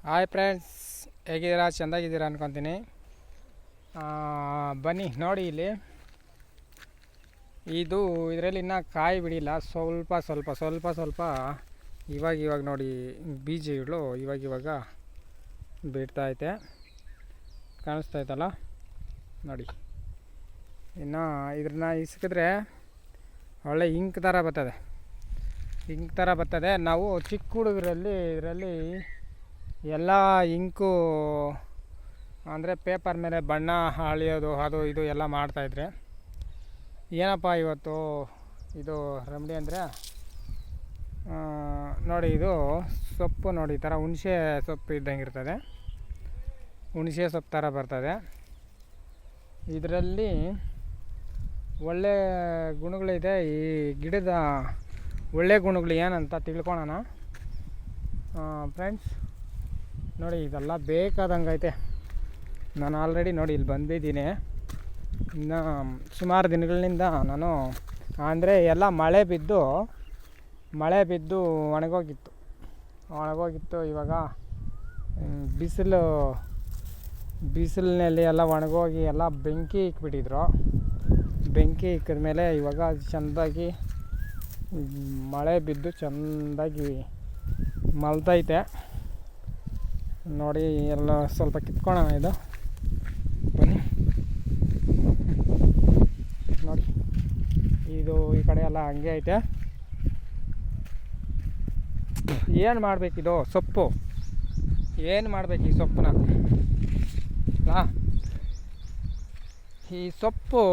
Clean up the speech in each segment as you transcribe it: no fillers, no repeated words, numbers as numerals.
Hi friends, ಹೇಗಿದ್ದೀರಾ? ಚೆಂದಾಗಿದ್ದೀರಾ ಅನ್ಕೊತೀನಿ. ಬನ್ನಿ ನೋಡಿ, ಇಲ್ಲಿ ಇದರಲ್ಲಿ ಇನ್ನೂ ಕಾಯಿ ಬಿಡಿಲ್ಲ. ಸ್ವಲ್ಪ ಇವಾಗ ನೋಡಿ, ಬೀಜಗಳು ಇವಾಗ ಬಿಡ್ತಾಯಿದೆ. ಕಾಣಿಸ್ತಾಯ್ತಲ್ಲ ನೋಡಿ. ಇನ್ನು ಇದನ್ನ ಇಸ್ಕಿದ್ರೆ ಒಳ್ಳೆ ಇಂಕ್ ಥರ ಬರ್ತದೆ. ನಾವು ಚಿಕ್ಕ ಹುಡುಗರಲ್ಲಿ ಇದರಲ್ಲಿ ಎಲ್ಲ ಇಂಕು ಅಂದರೆ ಪೇಪರ್ ಮೇಲೆ ಬಣ್ಣ ಅಳಿಯೋದು ಅದು ಇದು ಎಲ್ಲ ಮಾಡ್ತಾಯಿದ್ರೆ. ಏನಪ್ಪ ಇವತ್ತು ಇದು ರೆಮಿಡಿ ಅಂದರೆ ನೋಡಿ, ಇದು ಸೊಪ್ಪು ನೋಡಿ, ಈ ಥರ ಹುಣಸೆ ಸೊಪ್ಪು ಇದ್ದಂಗೆ ಇರ್ತದೆ. ಹುಣಸೆ ಸೊಪ್ಪು ಥರ ಬರ್ತದೆ. ಇದರಲ್ಲಿ ಒಳ್ಳೆ ಗುಣಗಳಿದೆ. ಈ ಗಿಡದ ಒಳ್ಳೆ ಗುಣಗಳು ಏನಂತ ತಿಳ್ಕೊಳೋಣ ಫ್ರೆಂಡ್ಸ್. ನೋಡಿ, ಇದೆಲ್ಲ ಬೇಕಾದಂಗೆ ಐತೆ. ನಾನು ಆಲ್ರೆಡಿ ನೋಡಿ ಇಲ್ಲಿ ಬಂದಿದ್ದೀನಿ. ಇನ್ನು ಸುಮಾರು ದಿನಗಳಿಂದ ನಾನು ಅಂದರೆ ಎಲ್ಲ ಮಳೆ ಬಿದ್ದು ಒಣಗೋಗಿತ್ತು. ಇವಾಗ ಬಿಸಿಲಿನಲ್ಲಿ ಎಲ್ಲ ಒಣಗೋಗಿ ಎಲ್ಲ ಬೆಂಕಿ ಇಕ್ಬಿಟ್ಟಿದ್ರು. ಬೆಂಕಿ ಇಕ್ಕಿದ ಮೇಲೆ ಇವಾಗ ಚೆಂದಾಗಿ ಮಳೆ ಬಿದ್ದು ಚೆಂದಾಗಿ ಮಲ್ತೈತೆ ನೋಡಿ. ಎಲ್ಲ ಸ್ವಲ್ಪ ಕಿತ್ಕೊಳ್ಳೋಣ. ಇದು ಬನ್ನಿ ನೋಡಿ, ಇದು ಈ ಕಡೆ ಎಲ್ಲ ಹಂಗೆ ಐತೆ. ಏನು ಮಾಡಬೇಕಿದು ಸೊಪ್ಪು, ಏನು ಮಾಡಬೇಕು ಈ ಸೊಪ್ಪನ್ನ? ಈ ಸೊಪ್ಪು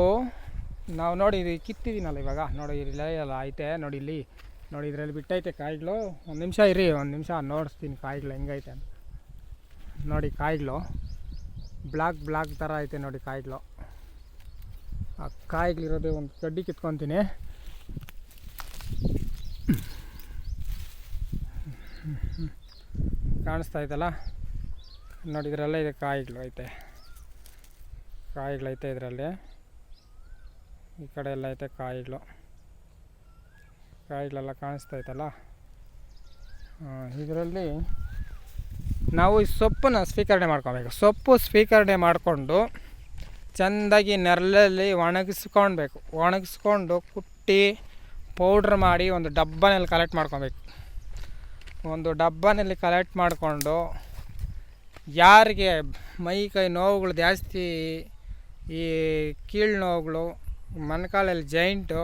ನಾವು ನೋಡಿ ಇದು ಕಿತ್ತಿದ್ದೀನಲ್ಲ ಇವಾಗ ನೋಡಿ, ಇಲ್ಲೇ ಎಲ್ಲ ಐತೆ ನೋಡಿ. ಇಲ್ಲಿ ನೋಡಿ, ಇದರಲ್ಲಿ ಬಿಟ್ಟೈತೆ ಕಾಯಿಗಳು. ಒಂದು ನಿಮಿಷ ನೋಡಿಸ್ತೀನಿ ಕಾಯಿಗಳು ಹೆಂಗೈತೆ ಅಂತ. ನೋಡಿ, ಕಾಯಿಗಳು ಬ್ಲಾಕ್ ಥರ ಐತೆ ನೋಡಿ ಕಾಯಿಗಳು. ಆ ಕಾಯಿಗಳಿರೋದು ಒಂದು ಕಡ್ಡಿ ಕಿತ್ಕೊತೀನಿ. ಕಾಣಿಸ್ತಾ ಐತಲ್ಲ ನೋಡಿ, ಇದರಲ್ಲೇ ಇದೆ ಕಾಯಿಗಳು ಐತೆ ಇದರಲ್ಲಿ. ಈ ಕಡೆ ಎಲ್ಲ ಐತೆ ಕಾಯಿಗಳೆಲ್ಲ ಕಾಣಿಸ್ತೈತಲ್ಲ. ಇದರಲ್ಲಿ ನಾವು ಈ ಸೊಪ್ಪನ್ನು ಸ್ವೀಕರಣೆ ಮಾಡ್ಕೊಬೇಕು. ಸೊಪ್ಪು ಸ್ವೀಕರಣೆ ಮಾಡಿಕೊಂಡು ಚೆಂದಾಗಿ ನೆರಳಲ್ಲಿ ಒಣಗಿಸ್ಕೊಂಡು ಕುಟ್ಟಿ ಪೌಡ್ರ್ ಮಾಡಿ ಒಂದು ಡಬ್ಬನಲ್ಲಿ ಕಲೆಕ್ಟ್ ಮಾಡ್ಕೊಬೇಕು. ಒಂದು ಡಬ್ಬನಲ್ಲಿ ಕಲೆಕ್ಟ್ ಮಾಡಿಕೊಂಡು ಯಾರಿಗೆ ಮೈ ಕೈ ನೋವುಗಳು ಜಾಸ್ತಿ, ಈ ಕೀಳು ನೋವುಗಳು, ಮೊಣಕಾಲಲ್ಲಿ ಜಾಯಿಂಟು,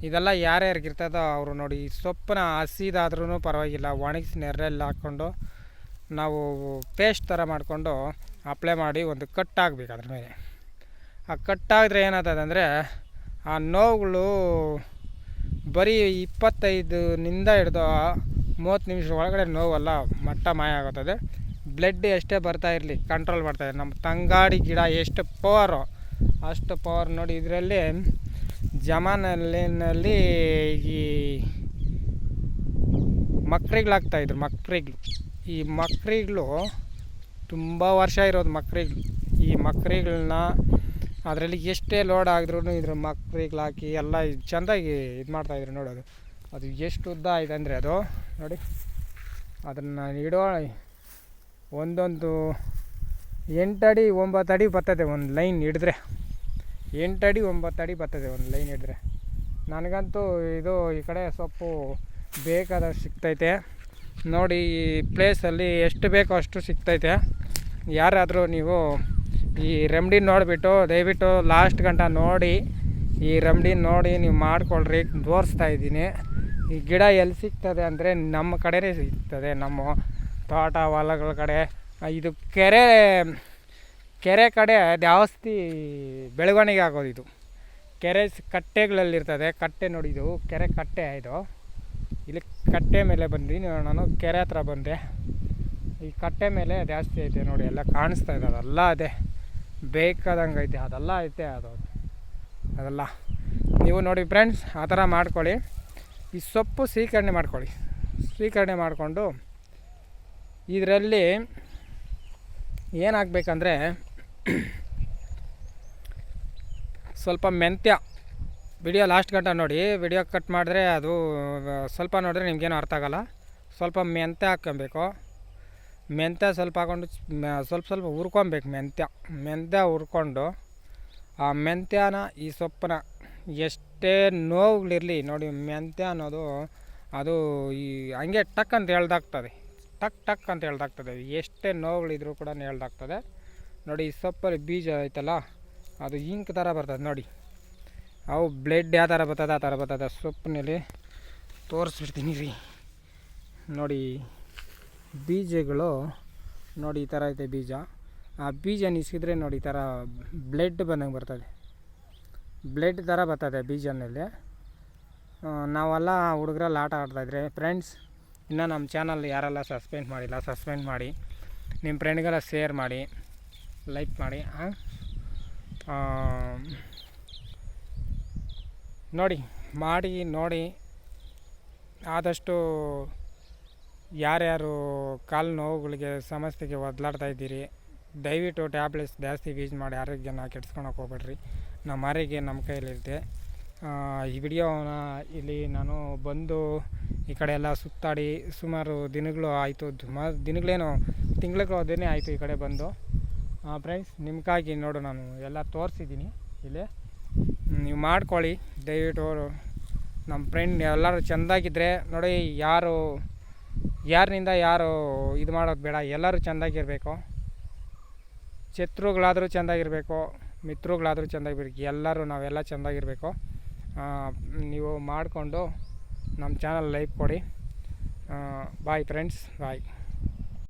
ಇದೆಲ್ಲ ಯಾರ್ಯಾರಿಗಿರ್ತದೋ ಅವರು ನೋಡಿ, ಈ ಸೊಪ್ಪನ್ನ ಹಸಿದಾದ್ರೂ ಪರವಾಗಿಲ್ಲ ಒಣಗಿಸಿ ನೆರಳಲ್ಲಿ ಹಾಕ್ಕೊಂಡು ನಾವು ಪೇಸ್ಟ್ ಥರ ಮಾಡಿಕೊಂಡು ಅಪ್ಲೈ ಮಾಡಿ ಒಂದು ಕಟ್ಟಾಗಬೇಕು ಅದ್ರ ಮೇಲೆ. ಆ ಕಟ್ಟಾಗಿದ್ರೆ ಏನಾಗ್ತದೆ ಆ ನೋವುಗಳು ಬರೀ 25ನಿಂದ ಹಿಡ್ದು 30 ನಿಮಿಷ ಒಳಗಡೆ ನೋವೆಲ್ಲ ಮಟ್ಟ ಮಾಯ ಆಗುತ್ತದೆ. ಬ್ಲಡ್ ಎಷ್ಟೇ ಬರ್ತಾ ಇರಲಿ ಕಂಟ್ರೋಲ್ ಮಾಡ್ತಾಯಿದೆ. ನಮ್ಮ ತಂಗಾಡಿ ಗಿಡ ಎಷ್ಟು ಪವರು ಅಷ್ಟು ಪವರ್ ನೋಡಿ. ಇದರಲ್ಲಿ ಜಮಾನಲ್ಲಿ ಈ ಮಕ್ರಿಗಳಾಗ್ತಾಯಿದ್ರು. ಈ ಮಕ್ರಿಗಳು ತುಂಬ ವರ್ಷ ಇರೋದು ಈ ಮಕ್ರಿಗಳನ್ನ ಅದರಲ್ಲಿ ಎಷ್ಟೇ ಲೋಡ್ ಆಗಿದ್ರು ಇದ್ರ ಮಕ್ರಿಗಳು ಹಾಕಿ ಎಲ್ಲ ಚೆಂದಾಗಿ ಇದು ಮಾಡ್ತಾಯಿದ್ರು. ನೋಡೋದು ಅದು ಎಷ್ಟು ಉದ್ದ ಆಯ್ತು ಅಂದರೆ ಅದು ನೋಡಿ, ಅದನ್ನು ಇಡೋ ಒಂದೊಂದು 8 ಅಡಿ 9 ಅಡಿ ಬರ್ತದೆ ಒಂದು ಲೈನ್ ಹಿಡಿದ್ರೆ. 8 ಅಡಿ 9 ಅಡಿ ಬರ್ತದೆ ಒಂದು ಲೈನ್ ಹಿಡಿದ್ರೆ. ನನಗಂತೂ ಇದು ಈ ಕಡೆ ಸೊಪ್ಪು ಬೇಕಾದಷ್ಟು ಸಿಗ್ತೈತೆ ನೋಡಿ. ಈ ಪ್ಲೇಸಲ್ಲಿ ಎಷ್ಟು ಬೇಕೋ ಅಷ್ಟು ಸಿಗ್ತೈತೆ. ಯಾರಾದರೂ ನೀವು ಈ ರೆಮಿಡಿ ನೋಡಿಬಿಟ್ಟು ದಯವಿಟ್ಟು ಲಾಸ್ಟ್ ಗಂಟ ನೋಡಿ, ಈ ರೆಮಿಡಿ ನೋಡಿ ನೀವು ಮಾಡ್ಕೊಳ್ರಿ. ತೋರಿಸ್ತಾ ಇದ್ದೀನಿ. ಈ ಗಿಡ ಎಲ್ಲಿ ಸಿಗ್ತದೆ ಅಂದರೆ ನಮ್ಮ ಕಡೆನೇ ಸಿಗ್ತದೆ, ನಮ್ಮ ತೋಟ ಹೊಲಗಳ ಕಡೆ. ಇದು ಕೆರೆ ಕಡೆ ಜಾಸ್ತಿ ಬೆಳವಣಿಗೆ ಆಗೋದು. ಇದು ಕೆರೆ ಕಟ್ಟೆಗಳಲ್ಲಿರ್ತದೆ. ಕಟ್ಟೆ ನೋಡಿ, ಇದು ಕೆರೆ ಕಟ್ಟೆ. ಇದು ಇಲ್ಲಿ ಕಟ್ಟೆ ಮೇಲೆ ನಾನು ಕೆರೆ ಹತ್ರ ಬಂದೆ. ಈ ಕಟ್ಟೆ ಮೇಲೆ ಜಾಸ್ತಿ ಐತೆ ನೋಡಿ, ಎಲ್ಲ ಕಾಣಿಸ್ತಾ ಇದೆ. ಅದೆಲ್ಲ ಅದೇ ಬೇಕಾದಂಗೆ ಐತೆ, ಅದೆಲ್ಲ ಐತೆ ಅದೆಲ್ಲ ನೀವು ನೋಡಿ ಫ್ರೆಂಡ್ಸ್. ಆ ಥರ ಮಾಡ್ಕೊಳ್ಳಿ. ಈ ಸೊಪ್ಪು ಸ್ವೀಕರಣೆ ಮಾಡಿಕೊಂಡು ಇದರಲ್ಲಿ ಏನಾಗಬೇಕಂದ್ರೆ ಸ್ವಲ್ಪ ಮೆಂತ್ಯ. ವಿಡಿಯೋ ಲಾಸ್ಟ್ ಗಂಟ ನೋಡಿ. ವಿಡಿಯೋ ಕಟ್ ಮಾಡಿದ್ರೆ ಅದು ಸ್ವಲ್ಪ ನೋಡಿದ್ರೆ ನಿಮಗೇನು ಅರ್ಥ ಆಗೋಲ್ಲ. ಸ್ವಲ್ಪ ಮೆಂತ್ಯ ಹಾಕ್ಕೊಬೇಕು. ಮೆಂತ್ಯ ಸ್ವಲ್ಪ ಹಾಕ್ಕೊಂಡು ಸ್ವಲ್ಪ ಸ್ವಲ್ಪ ಹುರ್ಕೊಬೇಕು. ಮೆಂತ್ಯ ಹುರ್ಕೊಂಡು ಆ ಮೆಂತ್ಯನ ಈ ಸೊಪ್ಪನ್ನ ಎಷ್ಟೇ ನೋವುಗಳಿರಲಿ ನೋಡಿ, ಮೆಂತ್ಯ ಅನ್ನೋದು ಅದು ಈ ಹಂಗೆ ಟಕ್ ಅಂತ ಹೇಳ್ದಾಗ್ತದೆ, ಟಕ್ ಅಂತ ಹೇಳ್ದಾಗ್ತದೆ. ಎಷ್ಟೇ ನೋವುಗಳಿದ್ರೂ ಕೂಡ ಹೇಳ್ದಾಗ್ತದೆ ನೋಡಿ. ಈ ಸೊಪ್ಪಲ್ಲಿ ಬೀಜ ಐತಲ್ಲ, ಅದು ಇಂಕ್ ಥರ ಬರ್ತದೆ ನೋಡಿ. ಅವು ಬ್ಲಡ್ ಯಾವ ಥರ ಬರ್ತದೆ ಆ ಥರ ಬರ್ತದೆ. ಸೊಪ್ಪಿನಲ್ಲಿ ತೋರಿಸ್ಬಿಡ್ತೀನಿ ರೀ ನೋಡಿ. ಬೀಜಗಳು ನೋಡಿ ಈ ಥರ ಐತೆ ಬೀಜ. ಆ ಬೀಜ ನಿಸಿದ್ರೆ ನೋಡಿ ಈ ಥರ ಬ್ಲಡ್ ಬಂದಂಗೆ ಬರ್ತದೆ, ಬ್ಲಡ್ ಥರ ಬರ್ತದೆ ಬೀಜನಲ್ಲಿ. ನಾವೆಲ್ಲ ಹುಡುಗರೆಲ್ಲ ಆಟ ಆಡ್ತಾಯಿದ್ರೆ ಫ್ರೆಂಡ್ಸ್. ಇನ್ನು ನಮ್ಮ ಚಾನಲ್ ಯಾರೆಲ್ಲ ಸಬ್ಸ್ಕ್ರೈಬ್ ಮಾಡಿಲ್ಲ ಸಬ್ಸ್ಕ್ರೈಬ್ ಮಾಡಿ, ನಿಮ್ಮ ಫ್ರೆಂಡ್ಗೆಲ್ಲ ಶೇರ್ ಮಾಡಿ, ಲೈಕ್ ಮಾಡಿ. ನೋಡಿ ಆದಷ್ಟು ಯಾರ್ಯಾರು ಕಾಲು ನೋವುಗಳಿಗೆ ಸಮಸ್ಯೆಗೆ ಒದ್ದಾಡ್ತಾ ಇದ್ದೀರಿ, ದಯವಿಟ್ಟು ಟ್ಯಾಬ್ಲೆಟ್ಸ್ ಜಾಸ್ತಿ ಯೂಸ್ ಮಾಡಿ ಆರೋಗ್ಯನ ಕೆಡ್ಸ್ಕೊಳಕ್ಕೆ ಹೋಗ್ಬೇಡ್ರಿ. ನಮ್ಮ ಆರೋಗ್ಯ ನಮ್ಮ ಕೈಯಲ್ಲಿರುತ್ತೆ. ಈ ವಿಡಿಯೋನ ಇಲ್ಲಿ ನಾನು ಬಂದು ಈ ಕಡೆ ಎಲ್ಲ ಸುತ್ತಾಡಿ ಸುಮಾರು ದಿನಗಳು ಆಯಿತು, ದಿನಗಳೇನು ತಿಂಗಳೇ ಆಯಿತು ಈ ಕಡೆ ಬಂದು. ಫ್ರೆಂಡ್ಸ್ ನಿಮಗಾಗಿ ನೋಡು ನಾನು ಎಲ್ಲ ತೋರಿಸಿದ್ದೀನಿ ಇಲ್ಲಿ, ನೀವು ಮಾಡ್ಕೊಳ್ಳಿ ದಯವಿಟ್ಟು. ನಮ್ಮ ಫ್ರೆಂಡ್ ಎಲ್ಲರೂ ಚೆಂದಾಗಿದ್ದರೆ ನೋಡಿ, ಯಾರಿನಿಂದ ಯಾರು ಇದು ಮಾಡೋದು ಬೇಡ, ಎಲ್ಲರೂ ಚೆಂದಾಗಿರಬೇಕು. ಶತ್ರುಗಳಾದರೂ ಚೆಂದಾಗಿರಬೇಕು, ಮಿತ್ರಗಳಾದರೂ ಚೆಂದಾಗಿರ್ಬೇಕು, ಎಲ್ಲರೂ ನಾವೆಲ್ಲ ಚೆಂದಾಗಿರಬೇಕು. ನೀವು ಮಾಡಿಕೊಂಡು ನಮ್ಮ ಚಾನಲ್ ಲೈಕ್ ಕೊಡಿ. ಬಾಯ್ ಫ್ರೆಂಡ್ಸ್, ಬಾಯ್.